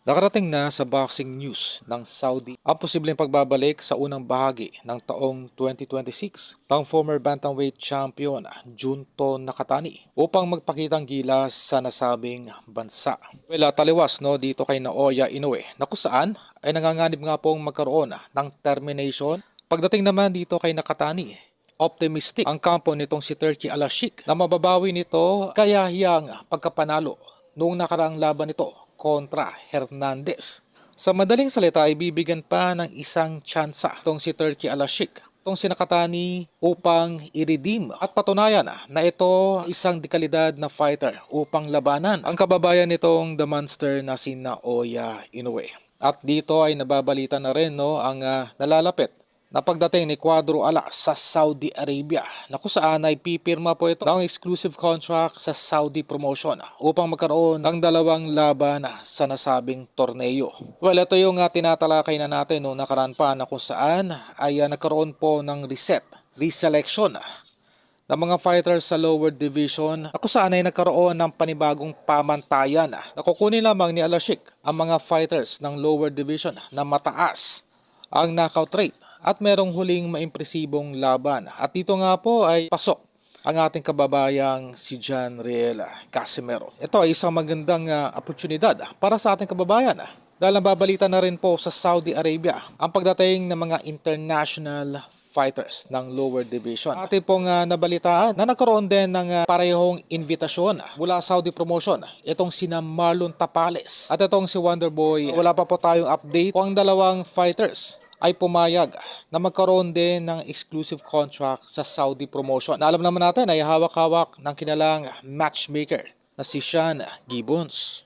Nakarating na sa boxing news ng Saudi ang posibleng pagbabalik sa unang bahagi ng taong 2026 ng former bantamweight champion Junto Nakatani upang magpakitang gilas sa nasabing bansa. Taliwas dito kay Naoya Inoue na kung saan ay nanganganib nga pong magkaroon ng termination. Pagdating naman dito kay Nakatani, optimistic ang kampo nitong si Turki Al-Sheikh na mababawi nito kaya hiyang pagkapanalo noong nakaraang laban nito kontra Hernandez. Sa madaling salita ay bibigyan pa ng isang tsansa itong si Turki Al-Sheikh, itong si Nakatani upang i-redeem at patunayan na ito isang dekalidad na fighter upang labanan ang kababayan nitong The Monster na si Naoya Inoue. At dito ay nababalita na rin ang nalalapit na pagdating ni Cuadro Ala sa Saudi Arabia na kung saan ay pipirma po ito ng exclusive contract sa Saudi promotion upang magkaroon ng dalawang laban sa nasabing torneo. Ito yung tinatalakay na natin noong nakaraan pa na kung saan ay nagkaroon po ng reselection ng mga fighters sa lower division na kung saan ay nagkaroon ng panibagong pamantayan na kukunin lamang ni Al-Sheikh ang mga fighters ng lower division na mataas ang knockout rate at merong huling maimpresibong laban. At dito nga po ay pasok ang ating kababayang si John Riel Casimero. Ito ay isang magandang oportunidad para sa ating kababayan dahil nababalita na rin po sa Saudi Arabia ang pagdating ng mga international fighters ng lower division. Ating pong nabalitaan na nagkaroon din ng parehong invitasyon mula Saudi Promotion. Itong sina Marlon Tapales at itong si Wonderboy. Wala pa po tayong update kung ang dalawang fighters ay pumayag na magkaroon din ng exclusive contract sa Saudi Promotion. Na alam naman natin ay hawak-hawak ng kinalang matchmaker na si Sean Gibbons.